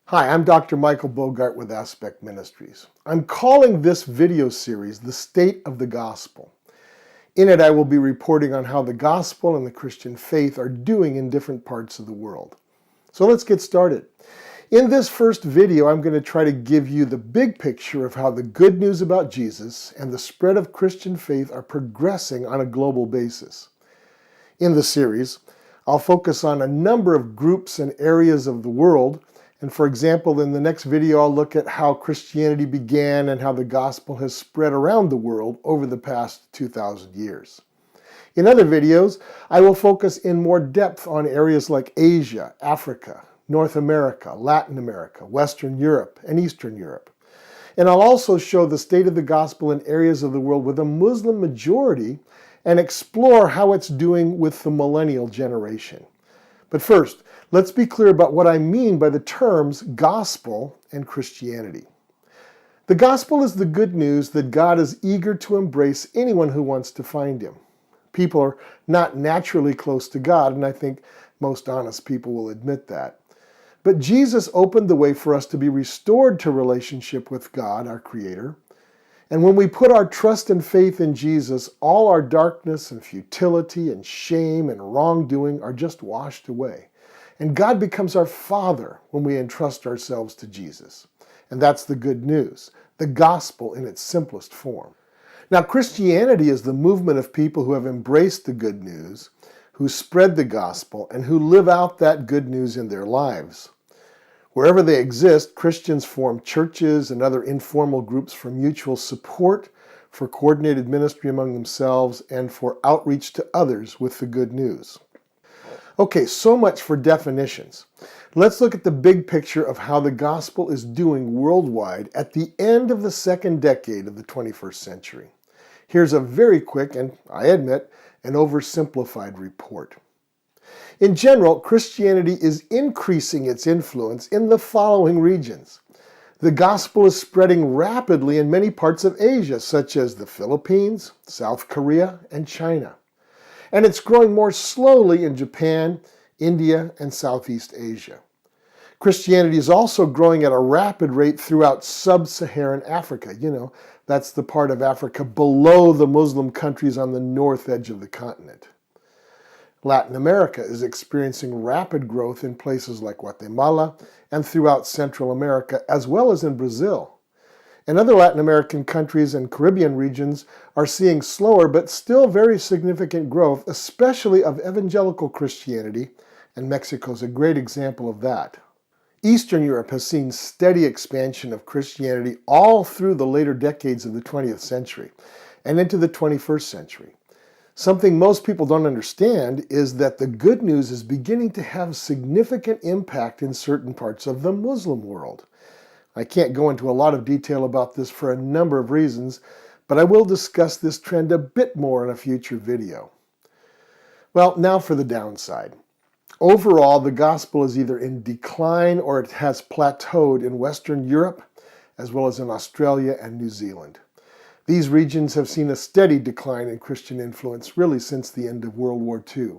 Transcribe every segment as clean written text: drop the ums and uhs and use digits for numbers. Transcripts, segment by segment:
Hi, I'm Dr. Michael Bogart with Aspect Ministries. I'm calling this video series The State of the Gospel. In it, I will be reporting on how the gospel and the Christian faith are doing in different parts of the world. So let's get started. In this first video, I'm going to try to give you the big picture of how the good news about Jesus and the spread of Christian faith are progressing on a global basis. In the series, I'll focus on a number of groups and areas of the world. And for example, in the next video, I'll look at how Christianity began and how the gospel has spread around the world over the past 2,000 years. In other videos, I will focus in more depth on areas like Asia, Africa, North America, Latin America, Western Europe, and Eastern Europe. And I'll also show the state of the gospel in areas of the world with a Muslim majority and explore how it's doing with the millennial generation. But first, let's be clear about what I mean by the terms gospel and Christianity. The gospel is the good news that God is eager to embrace anyone who wants to find him. People are not naturally close to God, and I think most honest people will admit that. But Jesus opened the way for us to be restored to relationship with God, our Creator. And when we put our trust and faith in Jesus, all our darkness and futility and shame and wrongdoing are just washed away. And God becomes our Father when we entrust ourselves to Jesus. And that's the good news, the gospel in its simplest form. Now, Christianity is the movement of people who have embraced the good news, who spread the gospel, and who live out that good news in their lives. Wherever they exist, Christians form churches and other informal groups for mutual support, for coordinated ministry among themselves, and for outreach to others with the good news. Okay, so much for definitions. Let's look at the big picture of how the gospel is doing worldwide at the end of the second decade of the 21st century. Here's a very quick and, I admit, an oversimplified report. In general, Christianity is increasing its influence in the following regions. The gospel is spreading rapidly in many parts of Asia, such as the Philippines, South Korea, and China. And it's growing more slowly in Japan, India, and Southeast Asia. Christianity is also growing at a rapid rate throughout sub-Saharan Africa. That's the part of Africa below the Muslim countries on the north edge of the continent. Latin America is experiencing rapid growth in places like Guatemala and throughout Central America, as well as in Brazil. And other Latin American countries and Caribbean regions are seeing slower but still very significant growth, especially of evangelical Christianity, and Mexico is a great example of that. Eastern Europe has seen steady expansion of Christianity all through the later decades of the 20th century and into the 21st century. Something most people don't understand is that the good news is beginning to have significant impact in certain parts of the Muslim world. I can't go into a lot of detail about this for a number of reasons, but I will discuss this trend a bit more in a future video. Well, now for the downside. Overall, the gospel is either in decline or it has plateaued in Western Europe, as well as in Australia and New Zealand. These regions have seen a steady decline in Christian influence really since the end of World War II.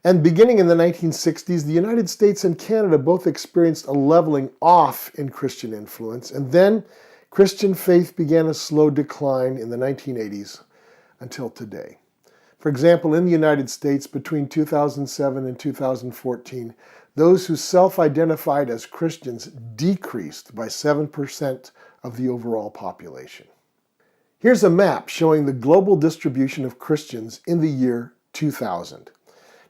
And beginning in the 1960s, the United States and Canada both experienced a leveling off in Christian influence, and then Christian faith began a slow decline in the 1980s until today. For example, in the United States, between 2007 and 2014, those who self-identified as Christians decreased by 7% of the overall population. Here's a map showing the global distribution of Christians in the year 2000.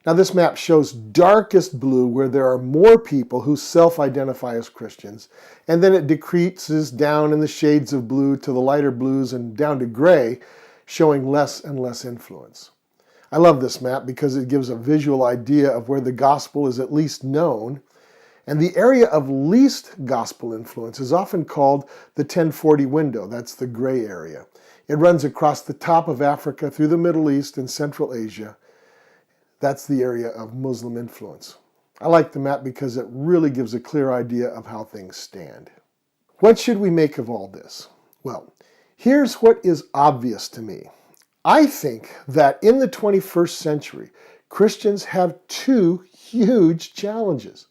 Now this map shows darkest blue where there are more people who self-identify as Christians, and then it decreases down in the shades of blue to the lighter blues and down to gray, showing less and less influence. I love this map because it gives a visual idea of where the gospel is at least known, and the area of least gospel influence is often called the 1040 window. That's the gray area. It runs across the top of Africa through the Middle East and Central Asia. That's the area of Muslim influence. I like the map because it really gives a clear idea of how things stand. What should we make of all this? Well, here's what is obvious to me. I think that in the 21st century, Christians have two huge challenges.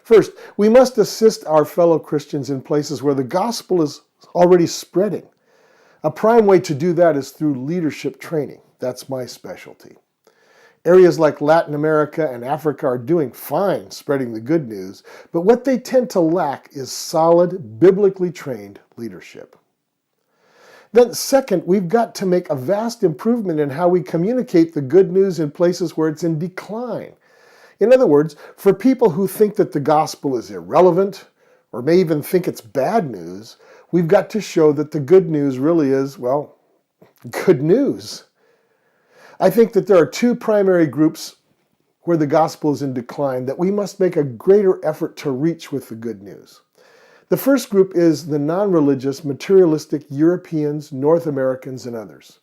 First, we must assist our fellow Christians in places where the gospel is already spreading. A prime way to do that is through leadership training. That's my specialty. Areas like Latin America and Africa are doing fine spreading the good news, but what they tend to lack is solid, biblically trained leadership. Then second, we've got to make a vast improvement in how we communicate the good news in places where it's in decline. In other words, for people who think that the gospel is irrelevant, or may even think it's bad news, we've got to show that the good news really is, well, good news. I think that there are two primary groups where the gospel is in decline that we must make a greater effort to reach with the good news. The first group is the non-religious, materialistic Europeans, North Americans, and others.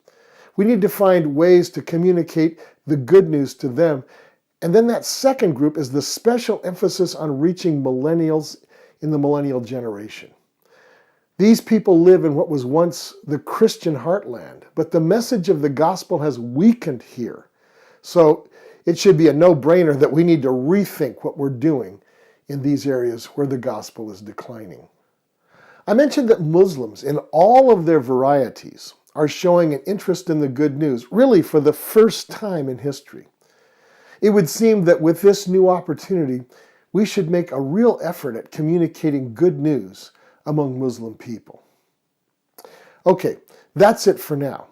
We need to find ways to communicate the good news to them. And then that second group is the special emphasis on reaching millennials in the millennial generation. These people live in what was once the Christian heartland, but the message of the gospel has weakened here. So it should be a no-brainer that we need to rethink what we're doing in these areas where the gospel is declining. I mentioned that Muslims, in all of their varieties, are showing an interest in the good news, really for the first time in history. It would seem that with this new opportunity, we should make a real effort at communicating good news among Muslim people. Okay, that's it for now.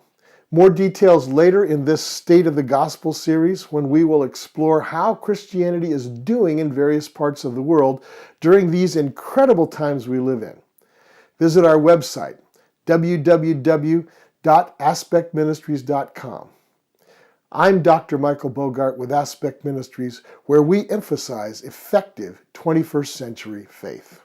More details later in this State of the Gospel series, when we will explore how Christianity is doing in various parts of the world during these incredible times we live in. Visit our website, www.aspectministries.com. I'm Dr. Michael Bogart with Aspect Ministries, where we emphasize effective 21st century faith.